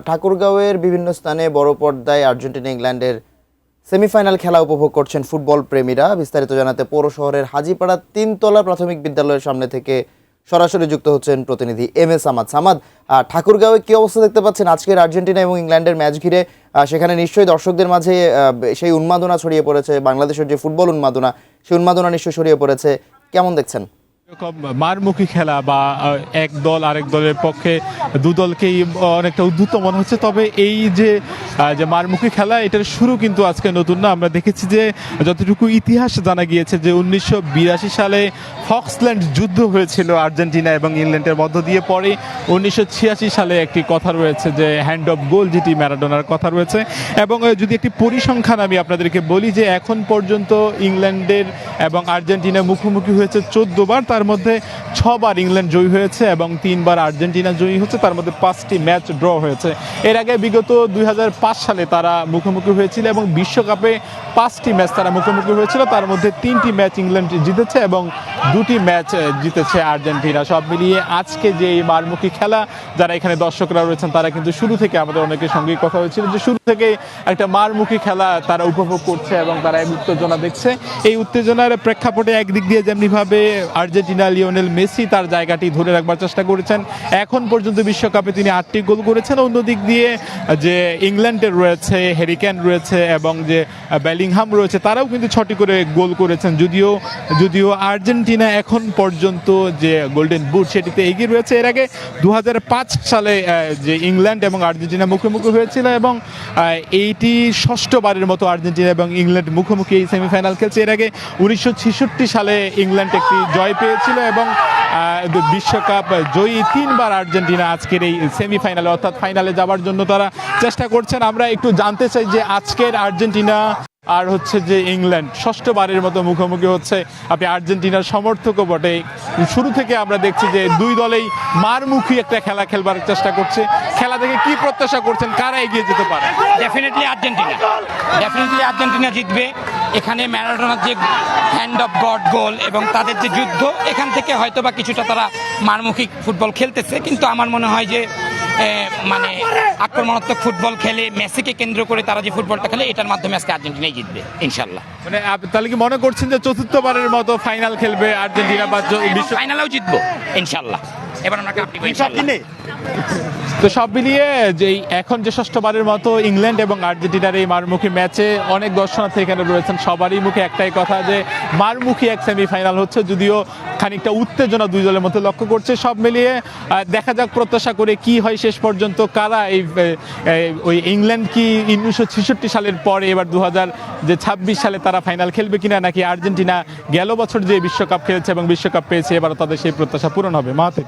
ঠাকুরগাঁওয়ের বিভিন্ন স্থানে বড় পর্দায় আর্জেন্টিনা ইংল্যান্ডের সেমিফাইনাল খেলা উপভোগ করছেন ফুটবল প্রেমীরা। বিস্তারিত জানাতে পৌর শহরের হাজীপাড়া তিনতলা প্রাথমিক বিদ্যালয়ের সামনে থেকে সরাসরি যুক্ত হচ্ছেন প্রতিনিধি এম এ সামাদ। সামাদ, ঠাকুরগাঁওয়ে কি অবস্থা দেখতে পাচ্ছেন আজকের আর্জেন্টিনা এবং ইংল্যান্ডের ম্যাচ ঘিরে? সেখানে নিশ্চয়ই দর্শকদের মাঝে সেই উন্মাদনা ছড়িয়ে পড়েছে, বাংলাদেশের যে ফুটবল উন্মাদনা, সেই উন্মাদনা নিশ্চয়ই ছড়িয়ে পড়েছে। কেমন দেখছেন? মারমুখী খেলা বা এক দল আরেক দলের পক্ষে দু দলকেই অনেকটা উদ্ধৃত মনে হচ্ছে। তবে এই যে মারমুখী খেলা, এটার শুরু কিন্তু আজকে নতুন না। আমরা দেখেছি যে যতটুকু ইতিহাস জানা গিয়েছে যে 1982 সালে ফক্সল্যান্ড যুদ্ধ হয়েছিল আর্জেন্টিনা এবং ইংল্যান্ডের মধ্য দিয়ে। পরে 1986 সালে একটি কথা রয়েছে যে হ্যান্ড অফ গোল, যেটি ম্যারাডোনার কথা রয়েছে। এবং যদি একটি পরিসংখ্যান আমি আপনাদেরকে বলি যে এখন পর্যন্ত ইংল্যান্ডের এবং আর্জেন্টিনা মুখোমুখি হয়েছে 14 বার। তার মধ্যে 6 বার ইংল্যান্ড জয়ী হয়েছে এবং 3 বার আর্জেন্টিনা জয়ী হচ্ছে। তার মধ্যে 5টি ম্যাচ ড্র হয়েছে। এর আগে বিগত 2005 সালে তারা মুখোমুখি হয়েছিল এবং বিশ্বকাপে 5টি ম্যাচ তারা মুখোমুখি হয়েছিল। তার মধ্যে 3টি ম্যাচ ইংল্যান্ড জিতেছে এবং 2টি ম্যাচ জিতেছে আর্জেন্টিনা। সব মিলিয়ে আজকে যে এই মারমুখী খেলা, যারা এখানে দর্শকরা রয়েছেন তারা কিন্তু শুরু থেকে আমাদের অনেকের সঙ্গেই কথা হয়েছিল যে শুরু থেকে একটা মারমুখী খেলা তারা উপভোগ করছে এবং তারা এক উত্তেজনা দেখছে। এই উত্তেজনার প্রেক্ষাপটে একদিক দিয়ে যেমনিভাবে আর্জেন্টিনা লিওনেল মেসি তার জায়গাটি ধরে রাখবার চেষ্টা করেছেন, এখন পর্যন্ত বিশ্বকাপে তিনি 8টি গোল করেছেন। অন্যদিক দিয়ে যে ইংল্যান্ডের রয়েছে, হ্যারি কেন রয়েছে এবং যে বেলিংহাম রয়েছে, তারাও কিন্তু 6টি করে গোল করেছেন। যদিও আর্জেন্টিনা এখন পর্যন্ত যে গোল্ডেন বুট সেটিতে এগিয়ে রয়েছে। এর আগে 2005 সালে যে ইংল্যান্ড এবং আর্জেন্টিনা মুখোমুখি হয়েছিল এবং এইটি 6ষ্ঠ বারের মতো আর্জেন্টিনা এবং ইংল্যান্ড মুখোমুখি এই সেমিফাইনাল খেলছে। এর আগে 1966 সালে ইংল্যান্ড একটি জয় পেয়েছিল এবং বিশ্বকাপ জয়ী 3 বার আর্জেন্টিনা আজকের এই সেমিফাইনালে অর্থাৎ ফাইনালে যাওয়ার জন্য তারা চেষ্টা করছেন। আমরা একটু জানতে চাই যে আজকের আর্জেন্টিনা আর হচ্ছে যে ইংল্যান্ড 6ষ্ঠ বারের মতো মুখোমুখি হচ্ছে। আপনি আর্জেন্টিনার সমর্থকও বটে, শুরু থেকে আমরা দেখছি যে দুই দলেই মারমুখী একটা খেলা খেলবার চেষ্টা করছে। খেলা দেখে কি প্রত্যাশা করছেন, কারা এগিয়ে যেতে পারে? ডেফিনেটলি আর্জেন্টিনা জিতবে। এখানে ম্যারাডোনার যে হ্যান্ড অফ গড গোল এবং তাদের যে যুদ্ধ, এখান থেকে হয়তো বা কিছুটা তারা মারমুখী ফুটবল খেলতেছে, কিন্তু আমার মনে হয় যে মানে আক্রমণাত্মক ফুটবল খেলে মেসিকে কেন্দ্র করে তারা যে ফুটবলটা খেলে, এটার মাধ্যমে আজকে আর্জেন্টিনাই জিতবে ইনশাল্লাহ। মানে তাহলে কি মনে করছেন যে চতুর্থবারের মতো ফাইনাল খেলবে আর্জেন্টিনা বা বিশ্ব ফাইনালেও জিতবো ইনশাল্লাহ? এবার আমরা কাপ নিব ইনশাল্লাহ। তো সব মিলিয়ে যে এখন যে 6ষ্ঠবারের মতো ইংল্যান্ড এবং আর্জেন্টিনার এই মারমুখী ম্যাচে অনেক দর্শনার্থী এখানে রয়েছেন। সবারই মুখে একটাই কথা যে মারমুখী এক সেমিফাইনাল হচ্ছে, যদিও খানিকটা উত্তেজনা দুই দলের মধ্যে লক্ষ্য করছে। সব মিলিয়ে দেখা যাক, প্রত্যাশা করে কি হয় শেষ পর্যন্ত, কারা ওই ইংল্যান্ড কি 1966 সালের পরে এবার 2026 সালে তারা ফাইনাল খেলবে কিনা, নাকি আর্জেন্টিনা গেল বছর যে বিশ্বকাপ খেলেছে এবং বিশ্বকাপ পেয়েছে এবার তাদের সেই প্রত্যাশা পূরণ হবে। মাহাতে।